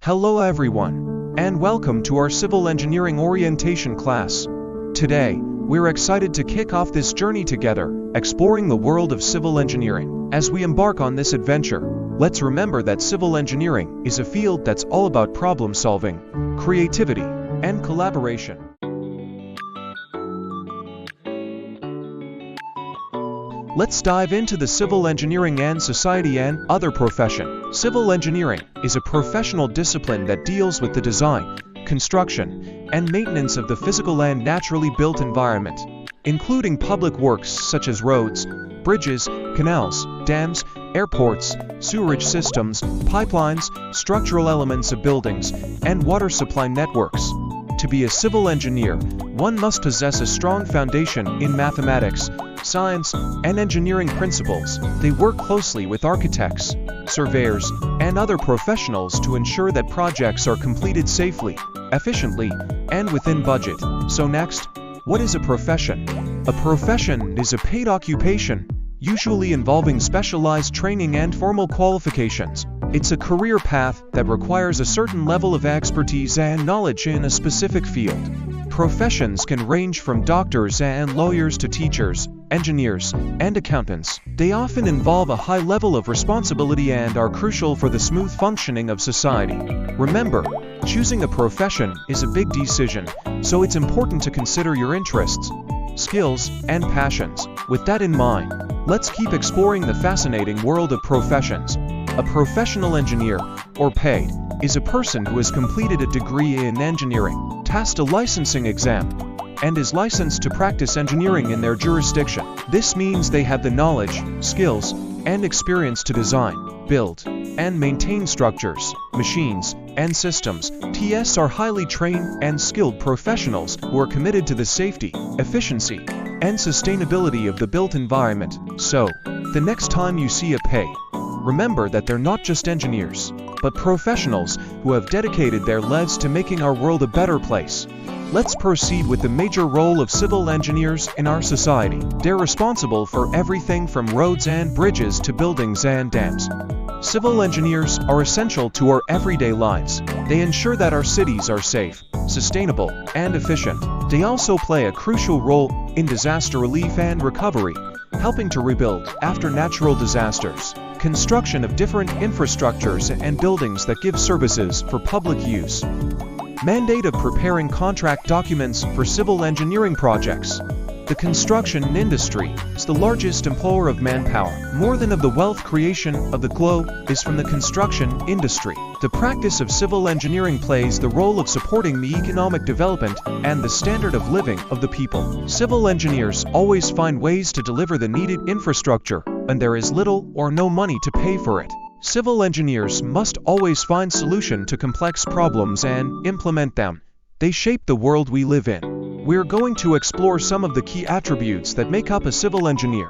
Hello everyone, and welcome to our Civil Engineering Orientation class. Today, we're excited to kick off this journey together, exploring the world of civil engineering. As we embark on this adventure, let's remember that civil engineering is a field that's all about problem solving, creativity, and collaboration. Let's dive into the civil engineering and society and other profession. Civil engineering is a professional discipline that deals with the design, construction, and maintenance of the physical and naturally built environment, including public works such as roads, bridges, canals, dams, airports, sewerage systems, pipelines, structural elements of buildings, and water supply networks. To be a civil engineer, one must possess a strong foundation in mathematics, science, and engineering principles. They work closely with architects, surveyors, and other professionals to ensure that projects are completed safely, efficiently, and within budget. So next, what is a profession? A profession is a paid occupation, usually involving specialized training and formal qualifications. It's a career path that requires a certain level of expertise and knowledge in a specific field. Professions can range from doctors and lawyers to teachers, engineers, and accountants. They often involve a high level of responsibility and are crucial for the smooth functioning of society. Remember, choosing a profession is a big decision, so it's important to consider your interests, skills, and passions. With that in mind, let's keep exploring the fascinating world of professions. A professional engineer, or paid, is a person who has completed a degree in engineering, passed a licensing exam, and is licensed to practice engineering in their jurisdiction. This means they have the knowledge, skills, and experience to design, build, and maintain structures, machines, and systems. TS are highly trained and skilled professionals who are committed to the safety, efficiency, and sustainability of the built environment. So, the next time you see a pay, remember that they're not just engineers, but professionals who have dedicated their lives to making our world a better place. Let's proceed with the major role of civil engineers in our society. They're responsible for everything from roads and bridges to buildings and dams. Civil engineers are essential to our everyday lives. They ensure that our cities are safe, sustainable, and efficient. They also play a crucial role in disaster relief and recovery, helping to rebuild after natural disasters, construction of different infrastructures and buildings that give services for public use. Mandate of preparing contract documents for civil engineering projects. The construction industry is the largest employer of manpower. More than of the wealth creation of the globe is from the construction industry. The practice of civil engineering plays the role of supporting the economic development and the standard of living of the people. Civil engineers always find ways to deliver the needed infrastructure, and there is little or no money to pay for it. Civil engineers must always find solutions to complex problems and implement them. They shape the world we live in. We're going to explore some of the key attributes that make up a civil engineer.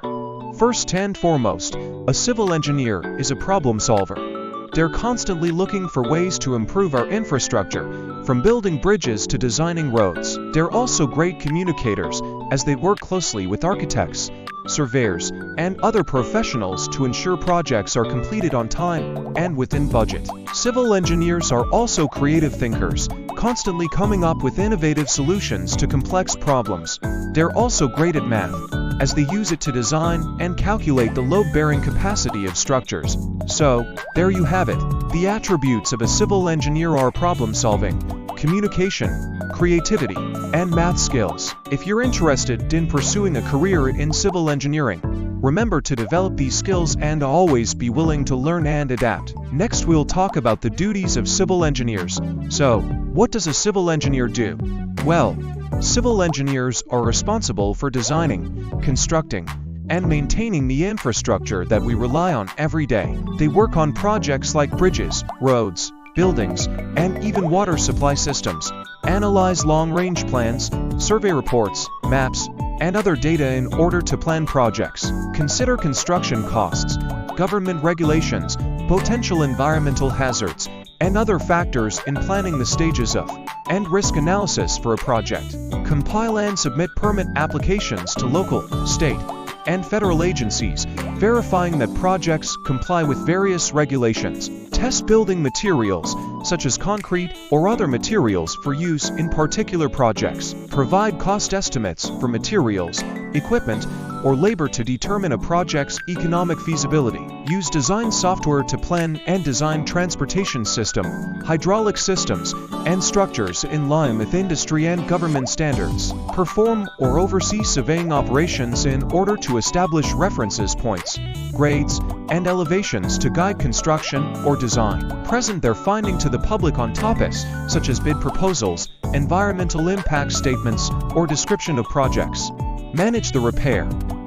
First and foremost, a civil engineer is a problem solver. They're constantly looking for ways to improve our infrastructure, from building bridges to designing roads. They're also great communicators, as they work closely with architects, surveyors, and other professionals to ensure projects are completed on time and within budget. Civil engineers are also creative thinkers, constantly coming up with innovative solutions to complex problems. They're also great at math, as they use it to design and calculate the load-bearing capacity of structures. So, there you have it. The attributes of a civil engineer are problem-solving, communication, creativity, and math skills. If you're interested in pursuing a career in civil engineering, remember to develop these skills and always be willing to learn and adapt. Next, we'll talk about the duties of civil engineers. So, what does a civil engineer do? Well, civil engineers are responsible for designing, constructing, and maintaining the infrastructure that we rely on every day. They work on projects like bridges, roads, buildings, and even water supply systems, analyze long-range plans, survey reports, maps, and other data in order to plan projects, consider construction costs, government regulations, potential environmental hazards, and other factors in planning the stages of and risk analysis for a project, compile and submit permit applications to local, state, and federal agencies, verifying that projects comply with various regulations, test building materials, such as concrete or other materials for use in particular projects. Provide cost estimates for materials, equipment, or labor to determine a project's economic feasibility. Use design software to plan and design transportation system, hydraulic systems, and structures in line with industry and government standards. Perform or oversee surveying operations in order to establish references points, grades, and elevations to guide construction or design. Present their finding to the public on topics such as bid proposals, environmental impact statements, or description of projects. Manage the repair,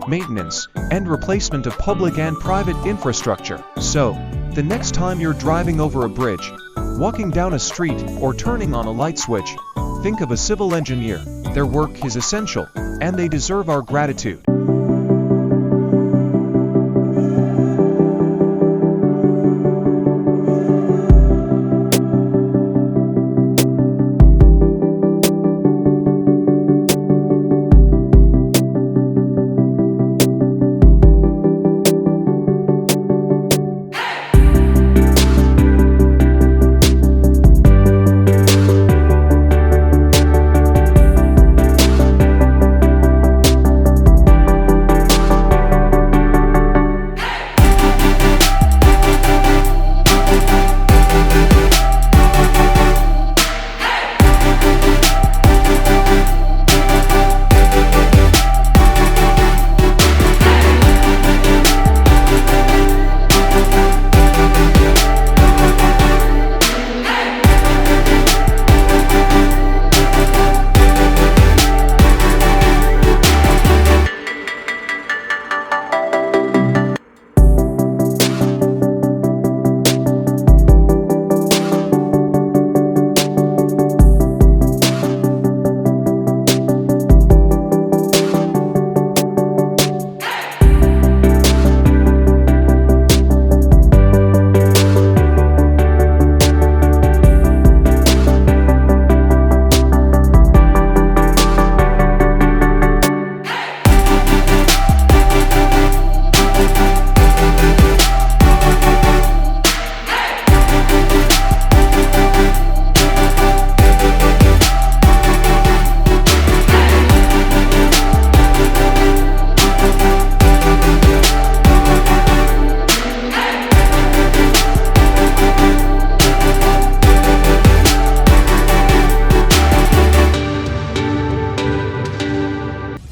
maintenance, and replacement of public and private infrastructure. So, the next time you're driving over a bridge, walking down a street, or turning on a light switch, think of a civil engineer. Their work is essential, and they deserve our gratitude.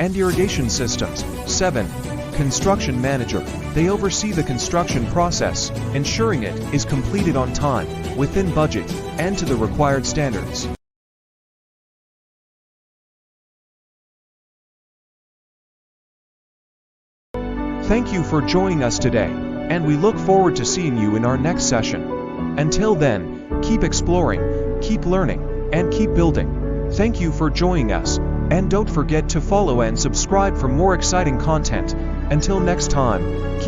And irrigation systems. 7. Construction manager. They oversee the construction process, ensuring it is completed on time, within budget, and to the required standards. Thank you for joining us today, and we look forward to seeing you in our next session. Until then, keep exploring, keep learning, and keep building. Thank you for joining us. And don't forget to follow and subscribe for more exciting content. Until next time, keep